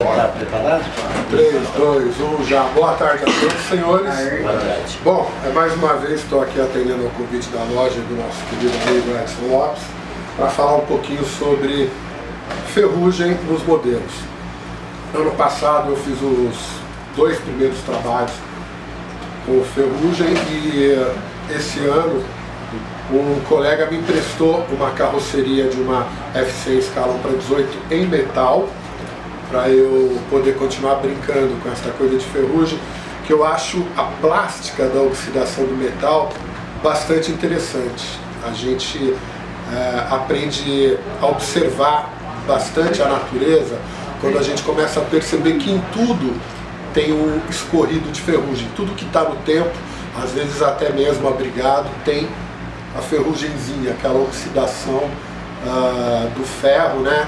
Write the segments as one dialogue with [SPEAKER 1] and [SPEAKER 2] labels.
[SPEAKER 1] Está preparado?
[SPEAKER 2] 3, 2, 1, já. Boa tarde a todos, senhores.
[SPEAKER 1] Boa tarde.
[SPEAKER 2] Bom, mais uma vez estou aqui atendendo ao convite da loja do nosso querido amigo Edson Lopes para falar um pouquinho sobre ferrugem nos modelos. Ano passado eu fiz os 2 primeiros trabalhos com ferrugem e esse ano um colega me emprestou uma carroceria de uma F100 Escalon para 18 em metal, para eu poder continuar brincando com essa coisa de ferrugem, que eu acho a plástica da oxidação do metal bastante interessante. A gente aprende a observar bastante a natureza quando a gente começa a perceber que em tudo tem um escorrido de ferrugem. Tudo que está no tempo, às vezes até mesmo abrigado, tem a ferrugemzinha, aquela oxidação do ferro, né?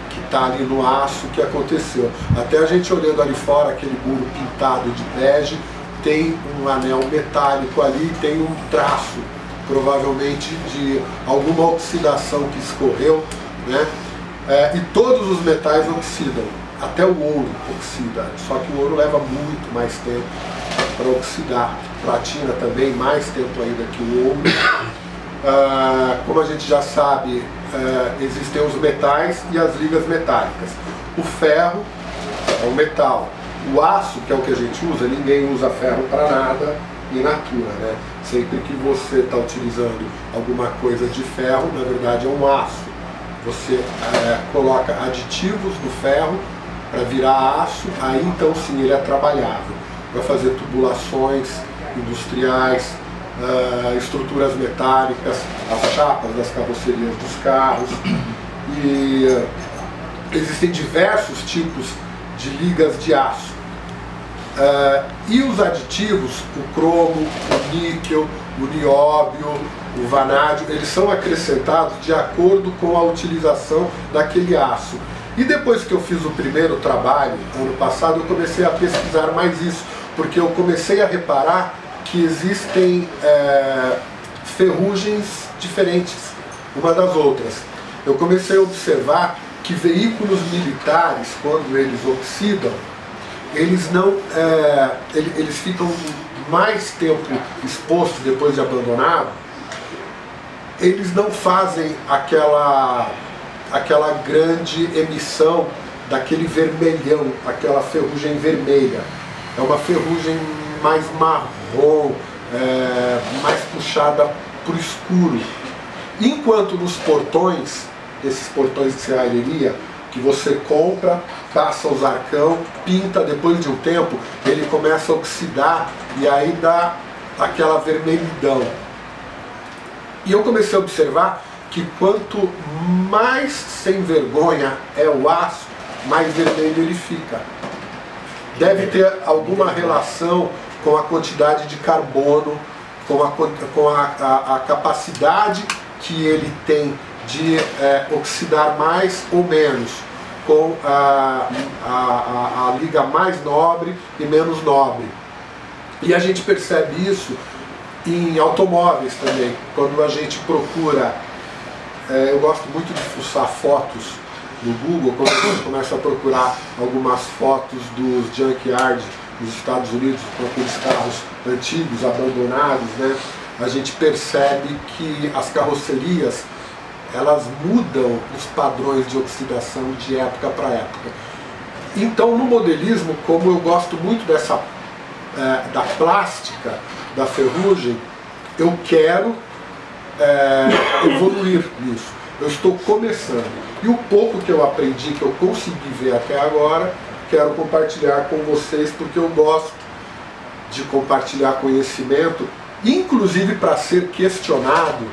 [SPEAKER 2] Que está ali no aço, que aconteceu. Até a gente olhando ali fora, aquele muro pintado de bege, tem um anel metálico ali, tem um traço, provavelmente de alguma oxidação que escorreu, né? E todos os metais oxidam, até o ouro oxida, só que o ouro leva muito mais tempo para oxidar. Platina também, mais tempo ainda que o ouro. Como a gente já sabe, existem os metais e as ligas metálicas. O ferro é o metal. O aço, que é o que a gente usa, ninguém usa ferro para nada in natura, né? Sempre que você está utilizando alguma coisa de ferro, na verdade é um aço. Você coloca aditivos no ferro para virar aço, aí então sim ele é trabalhável para fazer tubulações industriais, estruturas metálicas, as chapas das carrocerias dos carros, e existem diversos tipos de ligas de aço. E os aditivos, o cromo, o níquel, o nióbio, o vanádio, eles são acrescentados de acordo com a utilização daquele aço. E depois que eu fiz o primeiro trabalho, ano passado, eu comecei a pesquisar mais isso, porque eu comecei a reparar que existem ferrugens diferentes uma das outras. Eu comecei a observar que veículos militares, quando eles oxidam, eles ficam mais tempo expostos depois de abandonado, eles não fazem aquela grande emissão daquele vermelhão, aquela ferrugem vermelha. É uma ferrugem mais marrom, mais puxada para o escuro. Enquanto nos portões, esses portões de serralheria, que você compra, passa o zarcão, pinta, depois de um tempo, ele começa a oxidar e aí dá aquela vermelhidão. E eu comecei a observar que quanto mais sem vergonha é o aço, mais vermelho ele fica. Deve ter alguma relação com a quantidade de carbono, com a capacidade que ele tem de oxidar mais ou menos, com a liga mais nobre e menos nobre. E a gente percebe isso em automóveis também. Quando a gente procura, eu gosto muito de fuçar fotos no Google, quando a gente começa a procurar algumas fotos dos junkyards nos Estados Unidos, com aqueles carros antigos, abandonados, né? A gente percebe que as carrocerias, elas mudam os padrões de oxidação de época para época. Então, no modelismo, como eu gosto muito da plástica, da ferrugem, eu quero evoluir nisso. Eu estou começando. E o pouco que eu aprendi, que eu consegui ver até agora, quero compartilhar com vocês, porque eu gosto de compartilhar conhecimento, inclusive para ser questionado,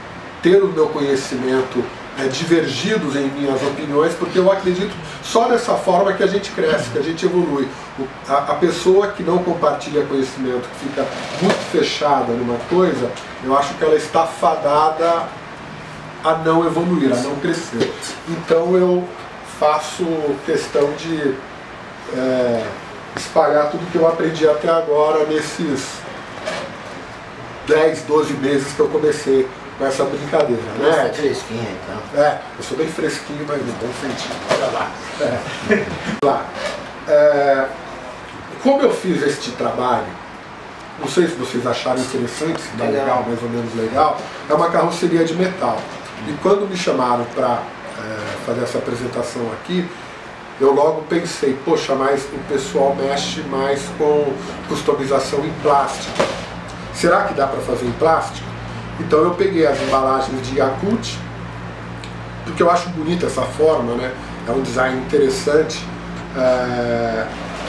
[SPEAKER 2] ter o meu conhecimento divergidos em minhas opiniões, porque eu acredito só dessa forma que a gente cresce, que a gente evolui. A pessoa que não compartilha conhecimento, que fica muito fechada numa coisa, eu acho que ela está fadada a não evoluir, a não crescer. Então eu faço questão de espalhar tudo que eu aprendi até agora nesses 10, 12 meses que eu comecei com essa brincadeira, né?
[SPEAKER 1] Você é fresquinho, então.
[SPEAKER 2] Eu sou bem fresquinho, mas no bom sentido. Olha lá. Lá. Como eu fiz este trabalho, não sei se vocês acharam interessante, se está legal, mais ou menos legal, é uma carroceria de metal. E quando me chamaram para fazer essa apresentação aqui, eu logo pensei, poxa, mas o pessoal mexe mais com customização em plástico. Será que dá para fazer em plástico? Então eu peguei as embalagens de Yakult, porque eu acho bonita essa forma, né? É um design interessante.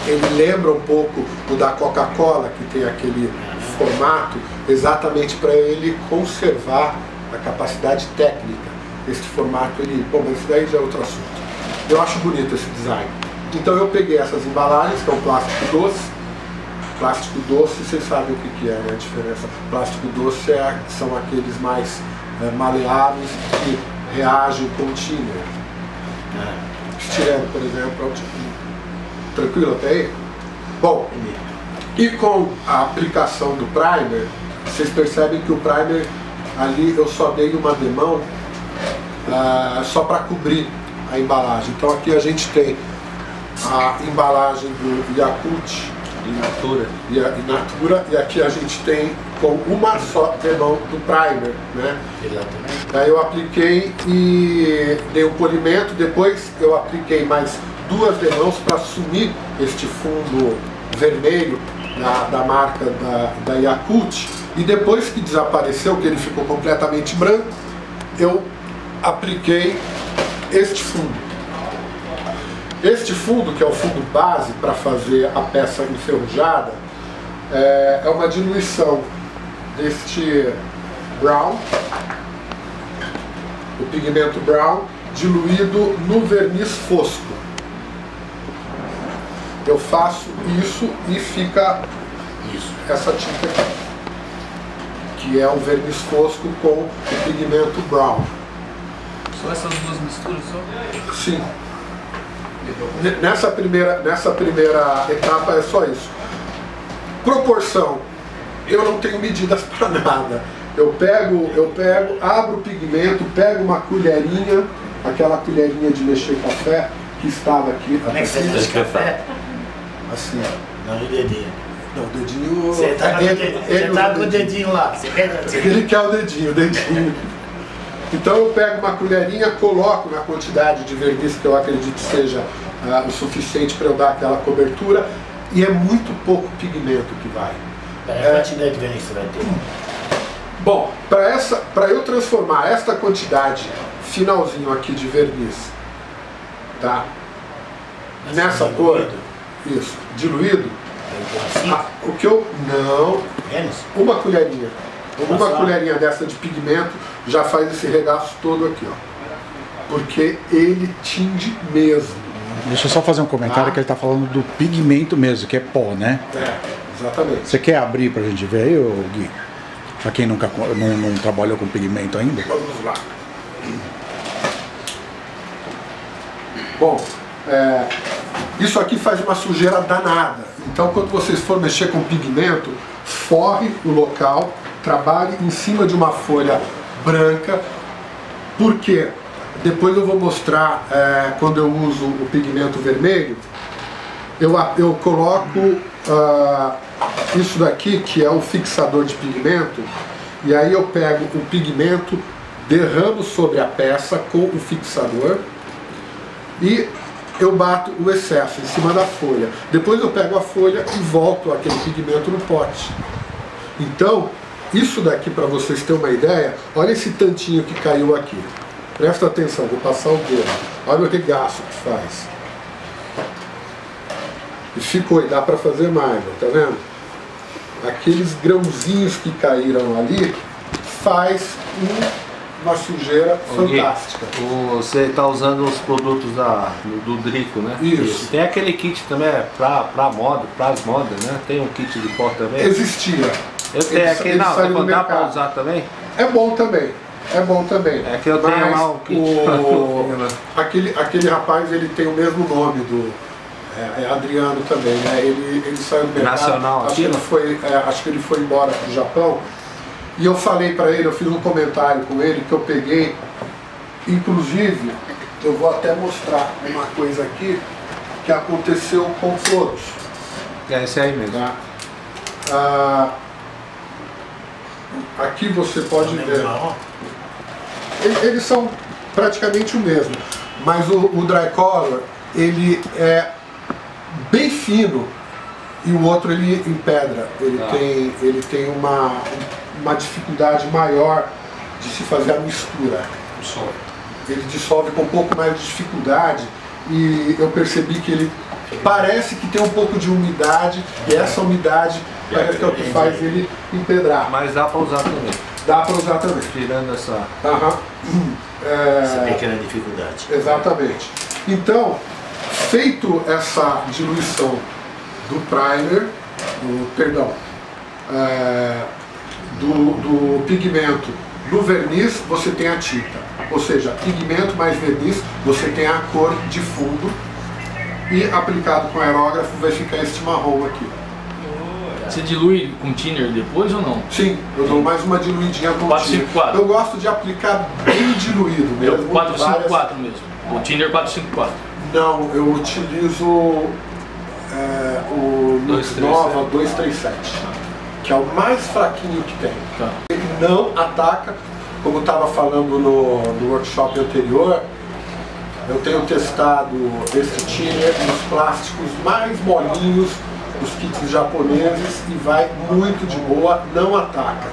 [SPEAKER 2] Ele lembra um pouco o da Coca-Cola, que tem aquele formato, exatamente para ele conservar a capacidade técnica. Este formato, bom, mas isso daí já é outro assunto. Eu acho bonito esse design. Então eu peguei essas embalagens, que é um plástico doce. Plástico doce, vocês sabem o que é, né? A diferença. Plástico doce são aqueles mais maleáveis que reagem com o thinner. Estireno, por exemplo, é o tipo. Tranquilo até aí? Bom, e com a aplicação do primer, vocês percebem que o primer ali eu só dei uma demão só para cobrir a embalagem. Então aqui a gente tem a embalagem do Yakult Inatura, e aqui a gente tem com uma só demão do primer, né?
[SPEAKER 1] Exatamente.
[SPEAKER 2] Aí eu apliquei e dei um polimento, depois eu apliquei mais 2 demãos para assumir este fundo vermelho da marca da Yakult, e depois que desapareceu, que ele ficou completamente branco, eu apliquei este fundo. Este fundo, que é o fundo base para fazer a peça enferrujada, é uma diluição deste brown, o pigmento brown, diluído no verniz fosco. Eu faço isso e fica essa tinta aqui, que é um verniz fosco com o pigmento brown.
[SPEAKER 3] Só essas duas misturas só?
[SPEAKER 2] Sim. Nessa primeira etapa é só isso. Proporção, eu não tenho medidas para nada. Eu pego, abro o pigmento, pego uma colherinha, aquela colherinha de mexer café que estava aqui.
[SPEAKER 1] Como é que você faz café?
[SPEAKER 2] Assim.
[SPEAKER 1] Não, o dedinho.
[SPEAKER 2] Não, o dedinho.
[SPEAKER 1] Você tá com o dedinho lá.
[SPEAKER 2] Ele quer o dedinho. Então eu pego uma colherinha, coloco na quantidade de verniz que eu acredito seja o suficiente para eu dar aquela cobertura, e é muito pouco pigmento que vai.
[SPEAKER 1] A quantidade de verniz você vai ter?
[SPEAKER 2] Bom, para eu transformar esta quantidade finalzinho aqui de verniz, tá? Nessa cor, isso, diluído, o que eu não, uma colherinha. Uma colherinha dessa de pigmento já faz esse regaço todo aqui, ó. Porque ele tinge mesmo.
[SPEAKER 4] Deixa eu só fazer um comentário que ele está falando do pigmento mesmo, que é pó, né?
[SPEAKER 2] Exatamente.
[SPEAKER 4] Você quer abrir pra gente ver aí, Gui? Pra quem nunca não trabalhou com pigmento ainda?
[SPEAKER 2] Vamos lá. Bom, isso aqui faz uma sujeira danada. Então quando vocês for mexer com pigmento, forre o local, trabalhe em cima de uma folha branca, porque depois eu vou mostrar quando eu uso o pigmento vermelho, eu coloco isso daqui, que é o fixador de pigmento, e aí eu pego o pigmento, derramo sobre a peça com o fixador e eu bato o excesso em cima da folha. Depois eu pego a folha e volto aquele pigmento no pote. Então, isso daqui, para vocês terem uma ideia, olha esse tantinho que caiu aqui. Presta atenção, vou passar o dedo. Olha o regaço que faz. E ficou, e dá para fazer mais, tá vendo? Aqueles grãozinhos que caíram ali faz uma sujeira fantástica.
[SPEAKER 5] Você está usando os produtos do Drico, né?
[SPEAKER 2] Isso.
[SPEAKER 5] Tem aquele kit também para as modas, né? Tem um kit de pó também?
[SPEAKER 2] Existia.
[SPEAKER 5] Eu tenho aqui, não, dá para usar também?
[SPEAKER 2] É bom também. É bom também.
[SPEAKER 5] É que eu tenho lá um kit.
[SPEAKER 2] Aquele rapaz, ele tem o mesmo nome do... É Adriano também, né? Ele saiu do mercado.
[SPEAKER 5] Nacional,
[SPEAKER 2] acho que ele foi embora pro Japão. E eu falei para ele, eu fiz um comentário com ele que eu peguei, inclusive, eu vou até mostrar uma coisa aqui, que aconteceu com todos.
[SPEAKER 5] É esse aí mesmo.
[SPEAKER 2] Tá? Aqui você pode ver. Eles são praticamente o mesmo, mas o dry color ele é bem fino e o outro ele em pedra. Ele tem uma dificuldade maior de se fazer a mistura. Ele dissolve com um pouco mais de dificuldade e eu percebi que ele parece que tem um pouco de umidade e essa umidade parece que é o que faz ele empedrar.
[SPEAKER 5] Mas dá para usar também.
[SPEAKER 2] Dá para usar também.
[SPEAKER 5] Tirando essa...
[SPEAKER 1] Essa pequena dificuldade.
[SPEAKER 2] Exatamente. Então, feito essa diluição do primer, do pigmento no verniz, você tem a tinta. Ou seja, pigmento mais verniz, você tem a cor de fundo e aplicado com aerógrafo vai ficar este marrom aqui.
[SPEAKER 3] Você dilui com thinner depois ou não?
[SPEAKER 2] Sim, eu dou mais uma diluidinha com
[SPEAKER 3] 454.
[SPEAKER 2] Eu gosto de aplicar bem diluído
[SPEAKER 3] É
[SPEAKER 2] mesmo.
[SPEAKER 3] o 454 mesmo. O thinner 454.
[SPEAKER 2] Não, eu utilizo o Lux Nova 237, que é o mais fraquinho que tem.
[SPEAKER 3] Tá.
[SPEAKER 2] Ele não ataca, como eu estava falando no workshop anterior, eu tenho testado esse thinner nos plásticos mais molinhos, os kits japoneses, e vai muito de boa, não ataca.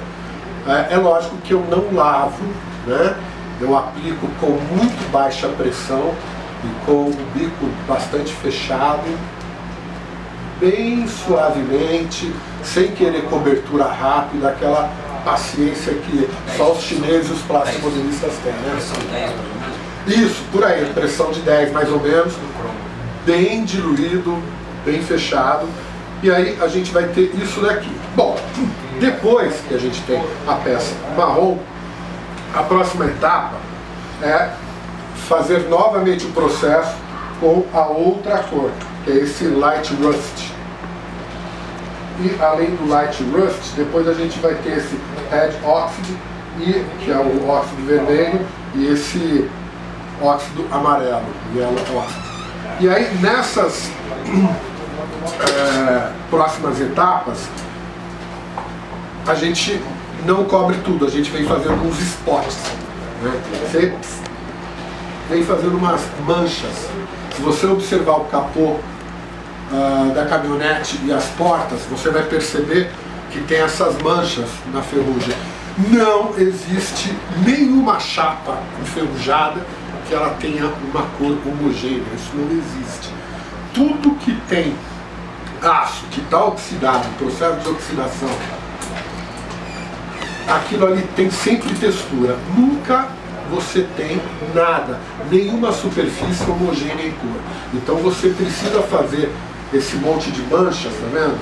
[SPEAKER 2] É lógico que eu não lavo, né? Eu aplico com muito baixa pressão e com o bico bastante fechado, bem suavemente, sem querer cobertura rápida, aquela paciência que só os chineses e os plastimodelistas têm, né? Isso, por aí, pressão de 10 mais ou menos, bem diluído, bem fechado, e aí a gente vai ter isso daqui. Bom, depois que a gente tem a peça marrom, a próxima etapa é fazer novamente o processo com a outra cor, que é esse Light Rust. E além do Light Rust, depois a gente vai ter esse Red Oxide, que é o óxido vermelho, e esse óxido amarelo, Yellow Oxide. E aí nessas próximas etapas, a gente não cobre tudo, a gente vem fazendo uns spots, né? Você vem fazendo umas manchas. Se você observar o capô da caminhonete e as portas, você vai perceber que tem essas manchas na ferrugem. Não existe nenhuma chapa enferrujada que ela tenha uma cor homogênea, isso não existe. Tudo que tem aço, que está oxidado, processo de oxidação, aquilo ali tem sempre textura. Nunca você tem nada, nenhuma superfície homogênea em cor. Então você precisa fazer esse monte de manchas, tá vendo?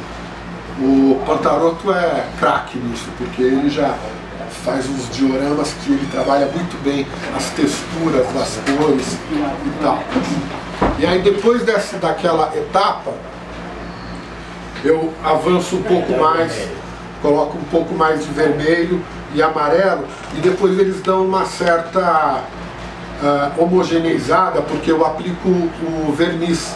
[SPEAKER 2] O Pantaroto é craque nisso, porque ele já faz uns dioramas que ele trabalha muito bem as texturas das cores e tal. E aí depois daquela etapa, eu avanço um pouco mais, coloco um pouco mais de vermelho e amarelo, e depois eles dão uma certa homogeneizada, porque eu aplico o verniz.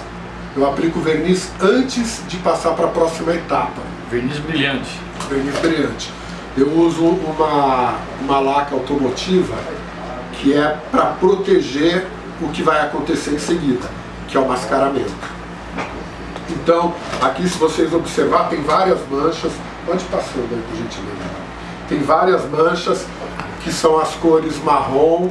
[SPEAKER 2] Eu aplico o verniz antes de passar para a próxima etapa.
[SPEAKER 3] Verniz brilhante.
[SPEAKER 2] Verniz brilhante. Eu uso uma laca automotiva que é para proteger o que vai acontecer em seguida, que é o mascaramento. Então, aqui se vocês observar, tem várias manchas. Pode ir passando aí, por gentileza. Tem várias manchas que são as cores marrom,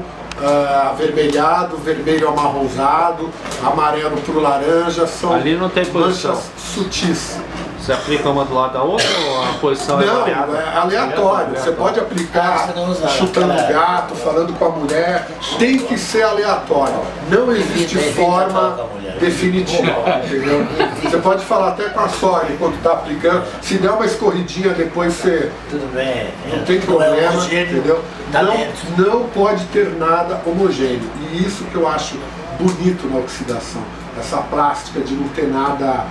[SPEAKER 2] avermelhado, vermelho amarronzado, amarelo para o laranja. São
[SPEAKER 5] ali não tem posição.
[SPEAKER 2] Manchas sutis.
[SPEAKER 5] Você aplica uma do lado da outra ou a posição
[SPEAKER 2] não,
[SPEAKER 5] variável?
[SPEAKER 2] É aleatório. Você pode aplicar chutando o gato, falando com a mulher. Tem que ser aleatório. Não existe forma definitiva, entendeu? Você pode falar até com a sogra enquanto está aplicando. Se der uma escorridinha depois você...
[SPEAKER 1] Tudo bem.
[SPEAKER 2] Não tem problema, entendeu? Não pode ter nada homogêneo. E isso que eu acho bonito na oxidação. Essa plástica de não ter nada...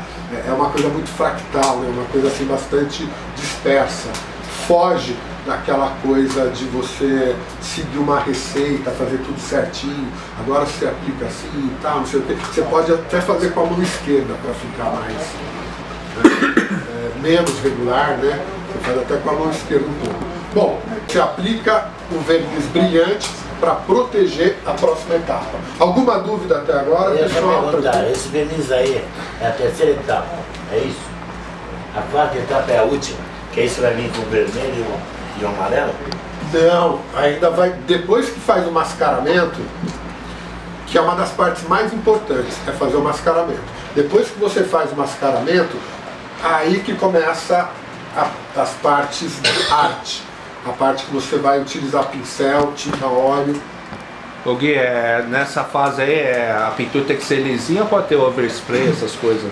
[SPEAKER 2] É uma coisa muito fractal, né? Uma coisa assim bastante dispersa. Foge daquela coisa de você seguir uma receita, fazer tudo certinho, agora você aplica assim e tal, não sei o quê. Você pode até fazer com a mão esquerda para ficar mais menos regular, né? Você faz até com a mão esquerda um pouco. Bom, você aplica o verniz brilhante para proteger a próxima etapa. Alguma dúvida até agora,
[SPEAKER 1] Eu ia
[SPEAKER 2] pessoal?
[SPEAKER 1] perguntar, esse verniz aí é a terceira etapa, é isso? A quarta etapa é a última, que aí você vai vir com o vermelho e o amarelo?
[SPEAKER 2] Não, ainda vai. Depois que faz o mascaramento, que é uma das partes mais importantes, é fazer o mascaramento. Depois que você faz o mascaramento, aí que começa as partes de arte. A parte que você vai utilizar pincel, tinta óleo.
[SPEAKER 5] O Gui, nessa fase aí, a pintura tem que ser lisinha ou pode ter overspray, essas coisas?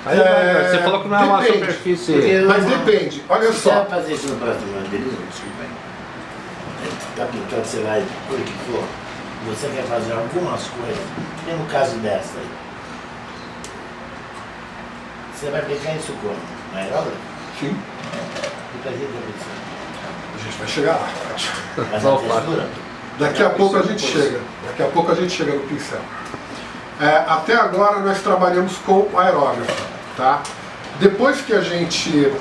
[SPEAKER 5] Aí você falou que não é uma
[SPEAKER 2] depende,
[SPEAKER 5] superfície.
[SPEAKER 2] Mas depende, olha
[SPEAKER 1] Você vai
[SPEAKER 2] só.
[SPEAKER 1] fazer isso no próximo ano, beleza? Desculpa aí. Tá pintando, você vai, por que for, você quer fazer algumas coisas, e no caso dessa aí, você vai aplicar isso como? Na aerógrafo?
[SPEAKER 2] Sim,
[SPEAKER 1] E pra que vai precisar?
[SPEAKER 2] a gente vai chegar lá.
[SPEAKER 1] Mas a textura?
[SPEAKER 2] Daqui a pouco a gente chega. Daqui a pouco a gente chega no pincel. Até agora nós trabalhamos com aerógrafo, tá? Depois que a gente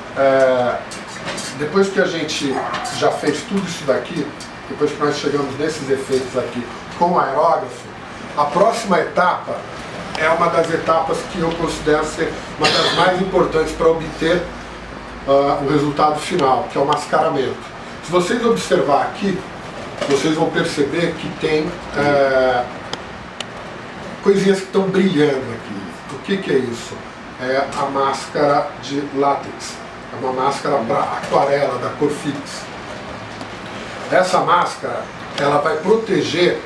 [SPEAKER 2] já fez tudo isso daqui, depois que nós chegamos nesses efeitos aqui com aerógrafo, a próxima etapa é uma das etapas que eu considero ser uma das mais importantes para obter o resultado final, que é o mascaramento. Se vocês observar aqui, vocês vão perceber que tem coisinhas que estão brilhando aqui. O que é isso? É a máscara de látex. É uma máscara para aquarela da Corfix. Essa máscara, ela vai proteger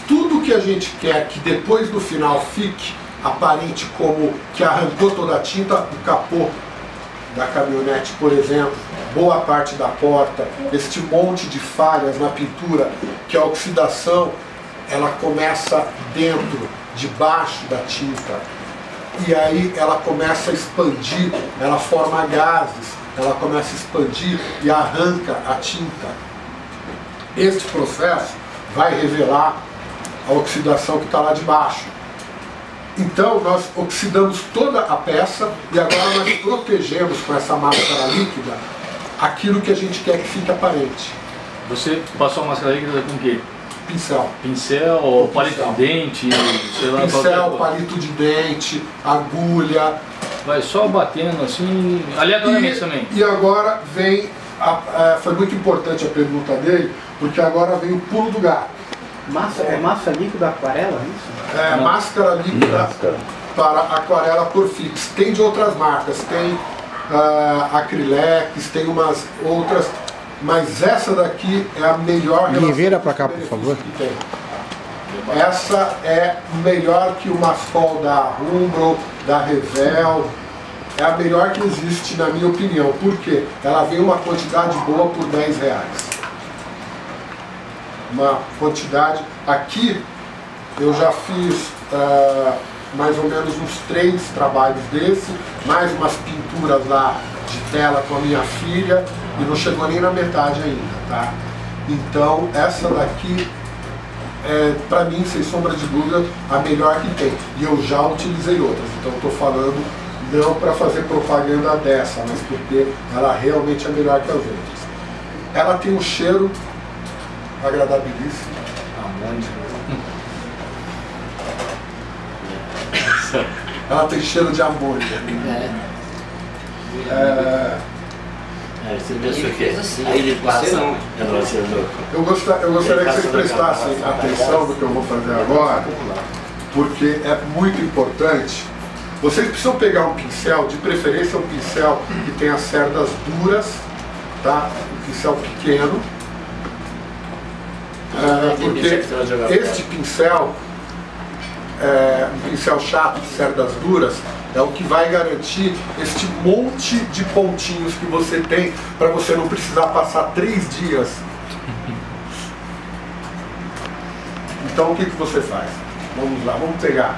[SPEAKER 2] tudo que a gente quer que depois no final fique aparente como que arrancou toda a tinta, o capô da caminhonete, por exemplo, boa parte da porta, este monte de falhas na pintura, que a oxidação ela começa dentro, debaixo da tinta, e aí ela começa a expandir, ela forma gases, ela começa a expandir e arranca a tinta. Este processo vai revelar a oxidação que está lá de baixo. Então nós oxidamos toda a peça e agora nós protegemos com essa máscara líquida aquilo que a gente quer que fique aparente.
[SPEAKER 3] Você passou a máscara líquida com o quê?
[SPEAKER 2] Pincel.
[SPEAKER 3] Pincel, palito de dente, sei lá.
[SPEAKER 2] Pincel, palito de dente, agulha.
[SPEAKER 3] Vai só batendo assim, aleatoriamente também.
[SPEAKER 2] E agora vem, foi muito importante a pergunta dele, porque agora vem o pulo do gato.
[SPEAKER 6] Massa líquida aquarela, é isso?
[SPEAKER 2] Máscara líquida para aquarela Corfix. Tem de outras marcas, tem Acrylex, tem umas outras, mas essa daqui é a melhor.
[SPEAKER 4] Me vira pra cá, por favor.
[SPEAKER 2] Que tem. Essa é melhor que o Mascol da Umbro, da Revel. É a melhor que existe, na minha opinião. Por quê? Ela vem uma quantidade boa por R$10. Uma quantidade. Aqui eu já fiz mais ou menos uns 3 trabalhos desse, mais umas pinturas lá de tela com a minha filha, e não chegou nem na metade ainda, tá? Então essa daqui é, pra mim, sem sombra de dúvida, a melhor que tem. E eu já utilizei outras, então estou falando não para fazer propaganda dessa, mas porque ela realmente é melhor que as outras. Ela tem um cheiro agradabilíssimo. Ela tem cheiro de amônia.
[SPEAKER 1] Você pensou que aí ele passa.
[SPEAKER 2] Eu gostaria que vocês prestassem atenção no que eu vou fazer agora, porque é muito importante. Vocês precisam pegar um pincel, de preferência um pincel que tenha cerdas duras, tá? Um pincel pequeno. Porque este pincel, um pincel chato de cerdas duras, é o que vai garantir este monte de pontinhos que você tem para você não precisar passar 3 dias. Então o que você faz? Vamos lá, vamos pegar